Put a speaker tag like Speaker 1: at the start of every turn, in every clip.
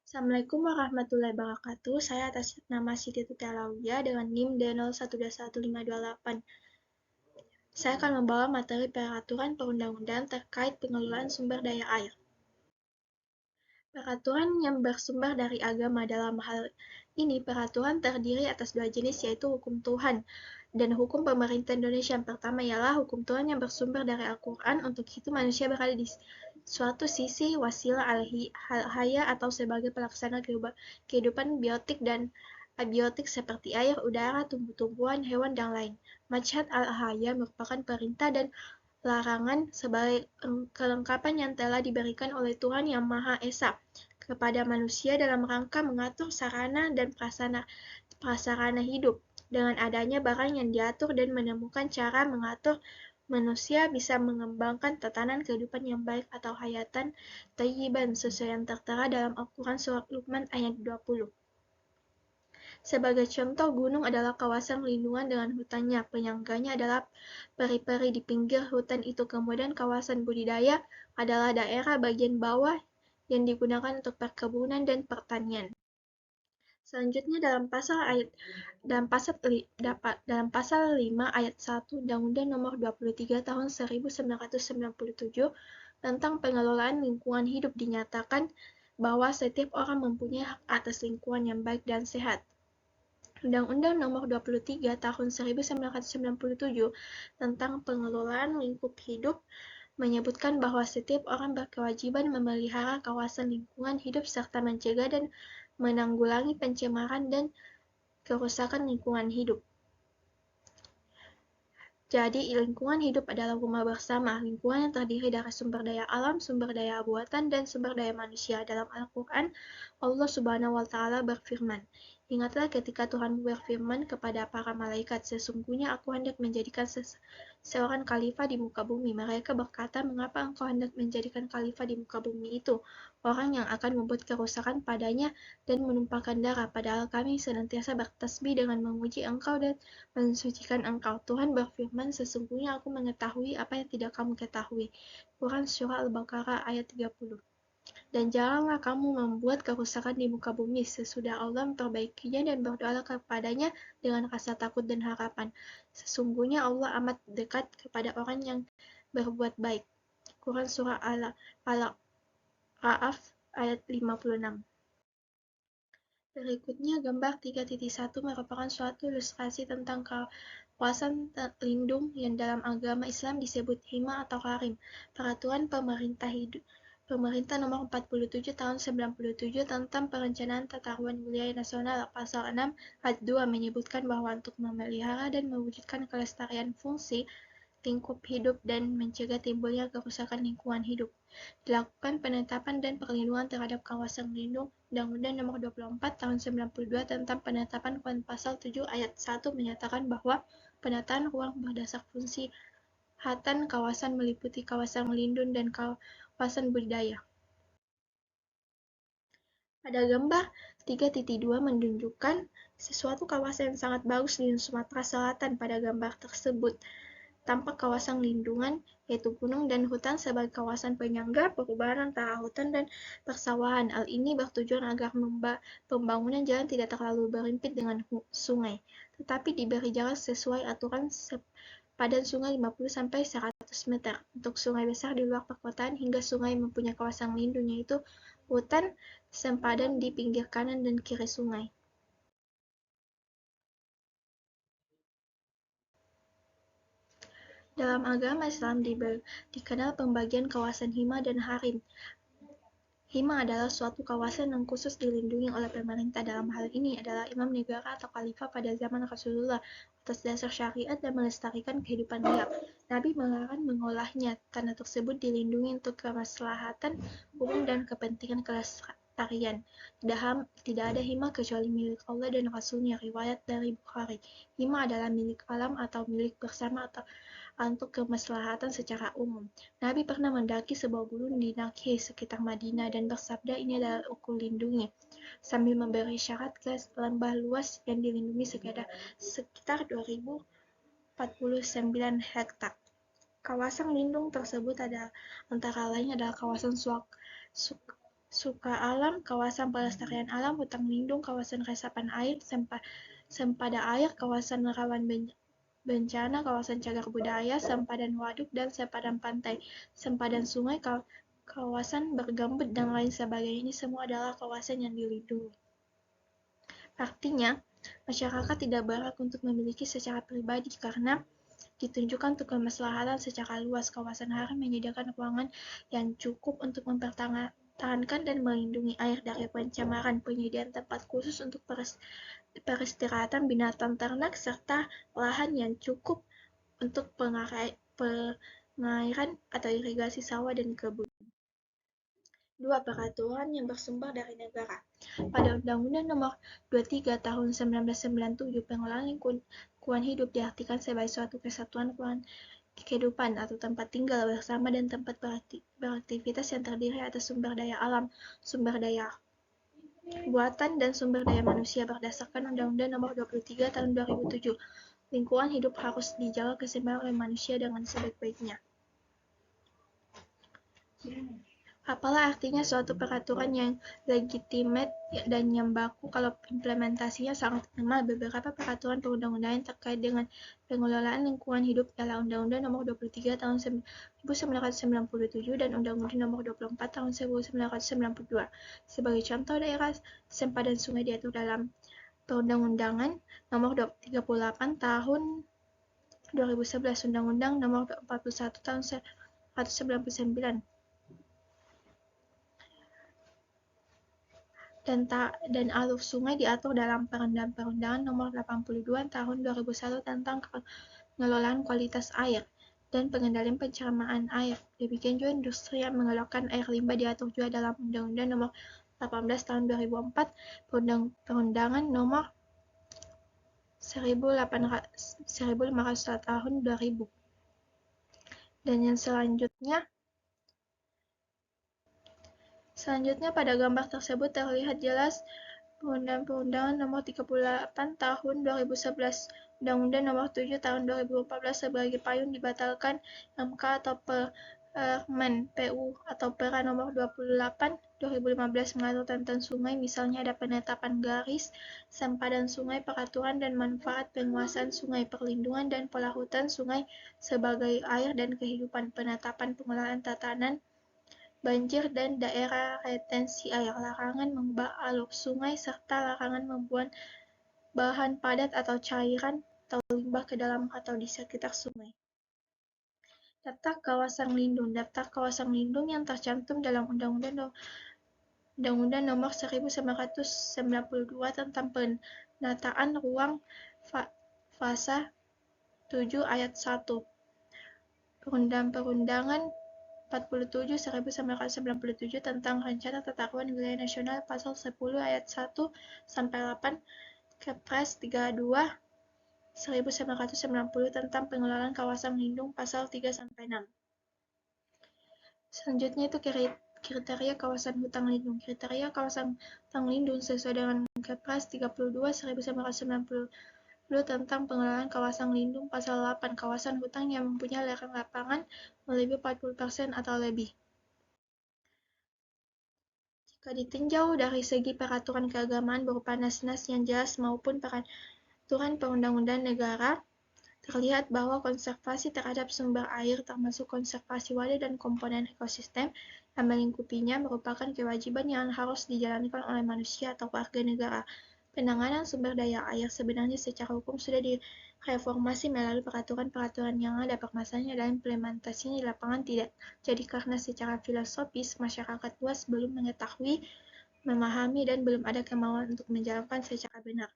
Speaker 1: Assalamualaikum warahmatullahi wabarakatuh. Saya atas nama Siti Tutelawiyah dengan NIM D01211528. Saya akan membawa materi peraturan perundang-undangan terkait pengelolaan sumber daya air. Peraturan yang bersumber dari agama dalam hal ini peraturan terdiri atas dua jenis, yaitu hukum Tuhan dan hukum pemerintah Indonesia. Yang pertama ialah hukum Tuhan yang bersumber dari Al-Quran. Untuk itu manusia berada di suatu sisi wasilah al-haya atau sebagai pelaksana kehidupan biotik dan abiotik seperti air, udara, tumbuh-tumbuhan, hewan, dan lain. Masyhad al-haya merupakan perintah dan larangan sebagai kelengkapan yang telah diberikan oleh Tuhan Yang Maha Esa kepada manusia dalam rangka mengatur sarana dan prasarana hidup. Dengan adanya barang yang diatur dan menemukan cara mengatur, manusia bisa mengembangkan tatanan kehidupan yang baik atau hayatan thayyiban sesuai yang tertera dalam Al-Quran Surat Luqman ayat 20. Sebagai contoh, gunung adalah kawasan lindungan dengan hutannya. Penyangganya adalah peri-peri di pinggir hutan itu. Kemudian kawasan budidaya adalah daerah bagian bawah yang digunakan untuk perkebunan dan pertanian. Selanjutnya dalam pasal 5 ayat 1 Undang-Undang Nomor 23 Tahun 1997 tentang pengelolaan lingkungan hidup dinyatakan bahwa setiap orang mempunyai hak atas lingkungan yang baik dan sehat. Undang-Undang Nomor 23 Tahun 1997 tentang pengelolaan lingkup hidup menyebutkan bahwa setiap orang berkewajiban memelihara kawasan lingkungan hidup serta mencegah dan menanggulangi pencemaran dan kerusakan lingkungan hidup. Jadi, lingkungan hidup adalah rumah bersama. Lingkungan yang terdiri dari sumber daya alam, sumber daya buatan, dan sumber daya manusia. Dalam Al-Quran, Allah Subhanahu wa Ta'ala berfirman, "Ingatlah ketika Tuhan berfirman kepada para malaikat, sesungguhnya aku hendak menjadikan seorang khalifah di muka bumi." Mereka berkata, "Mengapa engkau hendak menjadikan khalifah di muka bumi itu? Orang yang akan membuat kerusakan padanya dan menumpahkan darah, padahal kami senantiasa bertasbih dengan memuji engkau dan mensucikan engkau." Tuhan berfirman, "Sesungguhnya aku mengetahui apa yang tidak kamu ketahui." Quran Surah Al-Baqarah ayat 30. Dan janganlah kamu membuat kerusakan di muka bumi sesudah Allah memperbaikinya dan berdoalah kepadanya dengan rasa takut dan harapan. Sesungguhnya Allah amat dekat kepada orang yang berbuat baik. Quran Surah Al-Ra'af ayat 56. Berikutnya, gambar 3.1 merupakan suatu ilustrasi tentang kawasan lindung yang dalam agama Islam disebut hima atau harim. Peraturan Pemerintah Nomor 47 Tahun 97 tentang Perencanaan Tata Ruang Wilayah Nasional Pasal 6 ayat 2 menyebutkan bahwa untuk memelihara dan mewujudkan kelestarian fungsi lingkup hidup dan mencegah timbulnya kerusakan lingkungan hidup, dilakukan penetapan dan perlindungan terhadap kawasan lindung. Undang-Undang Nomor 24 Tahun 92 tentang penetapan Pasal 7 ayat 1 menyatakan bahwa penataan ruang berdasar fungsi hatan kawasan meliputi kawasan lindung dan kawasan budidaya. Pada gambar 3.2 menunjukkan sesuatu kawasan yang sangat bagus di Sumatera Selatan. Pada gambar tersebut tampak kawasan lindungan, yaitu gunung dan hutan sebagai kawasan penyangga perubahan antara hutan dan persawahan. Hal ini bertujuan agar pembangunan jalan tidak terlalu berimpit dengan sungai, tetapi diberi jarak sesuai aturan sepadan sungai 50-100 meter. Untuk sungai besar di luar perkotaan hingga sungai mempunyai kawasan lindung, yaitu hutan sempadan di pinggir kanan dan kiri sungai. Dalam agama Islam dikenal pembagian kawasan hima dan harim. Hima adalah suatu kawasan yang khusus dilindungi oleh pemerintah. Dalam hal ini adalah imam negara atau khalifah pada zaman Rasulullah atas dasar syariat dan melestarikan kehidupan liar. Nabi melarang mengolahnya. Tanah tersebut dilindungi untuk kemaslahatan umum dan kepentingan kelestarian. Tidak ada hima kecuali milik Allah dan Rasulnya. Riwayat dari Bukhari. Hima adalah milik alam atau milik bersama atau untuk kemaslahatan secara umum. Nabi pernah mendaki sebuah gunung di Nakhi sekitar Madinah dan bersabda, "Ini adalah aku lindungi," sambil memberi syarat ke lembah luas yang dilindungi sekitar 2049 hektar. Kawasan lindung tersebut antara lain adalah kawasan suka alam, kawasan pelestarian alam, hutan lindung, kawasan resapan air, sempada air, kawasan rawan bencana, kawasan cagar budaya, sempadan waduk, dan sempadan pantai, sempadan sungai, kawasan bergambut, dan lain sebagainya. Ini semua adalah kawasan yang dilindungi. Artinya, masyarakat tidak berhak untuk memiliki secara pribadi karena ditunjukkan untuk kemaslahatan secara luas. Kawasan harus menyediakan ruangan yang cukup untuk mempertahankan dan melindungi air dari pencemaran, penyediaan tempat khusus untuk peristirahatan binatang ternak, serta lahan yang cukup untuk pengairan atau irigasi sawah dan kebun. 2. Peraturan yang bersumber dari negara. Pada Undang-Undang Nomor 23 Tahun 1997, pengelolaan lingkungan hidup diartikan sebagai suatu kesatuan kehidupan atau tempat tinggal bersama dan tempat beraktivitas yang terdiri atas sumber daya alam, sumber daya buatan, dan sumber daya manusia berdasarkan Undang-Undang Nomor 23 Tahun 2007. Lingkungan hidup harus dijaga keseimbangan oleh manusia dengan sebaik-baiknya. Apalah artinya suatu peraturan yang legitimate dan yang baku kalau implementasinya sangat lemah? Beberapa peraturan perundang-undangan terkait dengan pengelolaan lingkungan hidup adalah Undang-Undang Nomor 23 Tahun 1997 dan Undang-Undang Nomor 24 Tahun 1992. Sebagai contoh, daerah sempadan sungai diatur dalam Perundang-undangan Nomor 38 Tahun 2011, Undang-Undang Nomor 41 Tahun 1999. Dan alur sungai diatur dalam Perundang-Undangan Nomor 82 Tahun 2001 tentang pengelolaan kualitas air dan pengendalian pencemaran air. Demikian juga industri yang mengeluarkan air limbah diatur juga dalam Undang-Undang Nomor 18 Tahun 2004, Perundangan Nomor 1500 Tahun 2000. Dan yang Selanjutnya pada gambar tersebut terlihat jelas Perundang-Undangan Nomor 38 Tahun 2011, Undang-Undang Nomor 7 Tahun 2014 sebagai payung dibatalkan MK atau Permen PU atau Pera Nomor 28 2015 mengatur tentang sungai, misalnya ada penetapan garis sempadan sungai, peraturan dan manfaat penguasaan sungai, perlindungan dan pola hutan sungai sebagai air dan kehidupan, penetapan pengelolaan tatanan banjir dan daerah retensi air, larangan mengubah alur sungai, serta larangan membuang bahan padat atau cairan atau limbah ke dalam atau di sekitar sungai. Daftar kawasan lindung. Daftar kawasan lindung yang tercantum dalam Undang-Undang Nomor 1992 tentang penataan ruang fasa 7 ayat 1. Perundang-Perundangan 47 1997 tentang Rencana Tata Ruang Wilayah Nasional Pasal 10 ayat 1 sampai 8, Kepres 32 1990 tentang pengelolaan kawasan lindung Pasal 3 sampai 6. Selanjutnya itu kriteria kawasan hutan lindung. Kriteria kawasan hutan lindung sesuai dengan Kepres 32 1990 tentang pengelolaan kawasan lindung Pasal 8, kawasan hutan yang mempunyai lereng lapangan melebihi 40% atau lebih. Jika ditinjau dari segi peraturan keagamaan berupa nas-nas yang jelas maupun peraturan perundang-undangan negara, terlihat bahwa konservasi terhadap sumber air termasuk konservasi wadah dan komponen ekosistem yang melingkupinya merupakan kewajiban yang harus dijalankan oleh manusia atau warga negara. Penanganan sumber daya air sebenarnya secara hukum sudah direformasi melalui peraturan-peraturan yang ada, permasalahannya dalam implementasinya di lapangan tidak. Jadi karena secara filosofis masyarakat luas belum mengetahui, memahami, dan belum ada kemauan untuk menjalankan secara benar.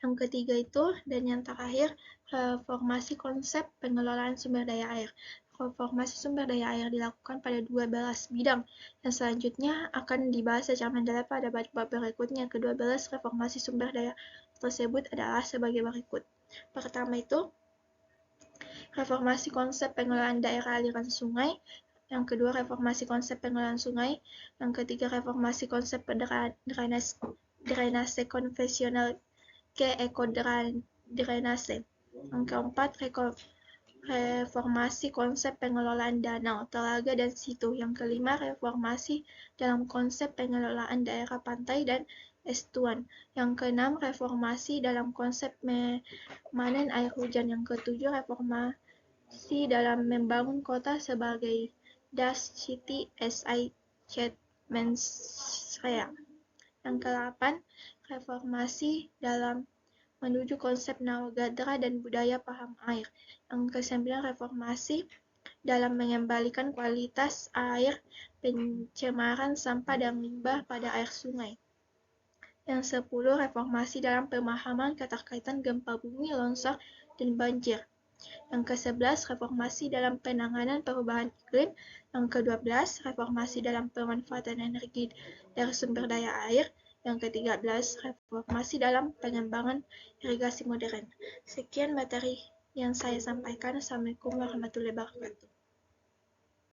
Speaker 1: Yang ketiga itu, dan yang terakhir, reformasi konsep pengelolaan sumber daya air. Reformasi sumber daya air dilakukan pada 12 bidang, yang selanjutnya akan dibahas secara mendalam pada bab berikutnya. Ke-12 reformasi sumber daya tersebut adalah sebagai berikut. Pertama itu, reformasi konsep pengelolaan daerah aliran sungai. Yang kedua, reformasi konsep pengelolaan sungai. Yang ketiga, reformasi konsep drainase konvensional ke ekodrainase. Yang keempat, reformasi konsep pengelolaan danau, telaga, dan situ. Yang kelima, reformasi dalam konsep pengelolaan daerah pantai dan estuan. Yang keenam, reformasi dalam konsep memanen air hujan. Yang ketujuh, reformasi dalam membangun kota sebagai Dutch City as I Mensreya. Yang ke-8, reformasi dalam menuju konsep Nawagadra dan budaya paham air. Yang ke-9, reformasi dalam mengembalikan kualitas air, pencemaran sampah dan limbah pada air sungai. Yang 10, reformasi dalam pemahaman keterkaitan gempa bumi, longsor, dan banjir. Yang ke-11, reformasi dalam penanganan perubahan iklim. Yang ke-12, reformasi dalam pemanfaatan energi dari sumber daya air. Yang ke-13, reformasi dalam pengembangan irigasi modern. Sekian materi yang saya sampaikan. Assalamualaikum warahmatullahi wabarakatuh.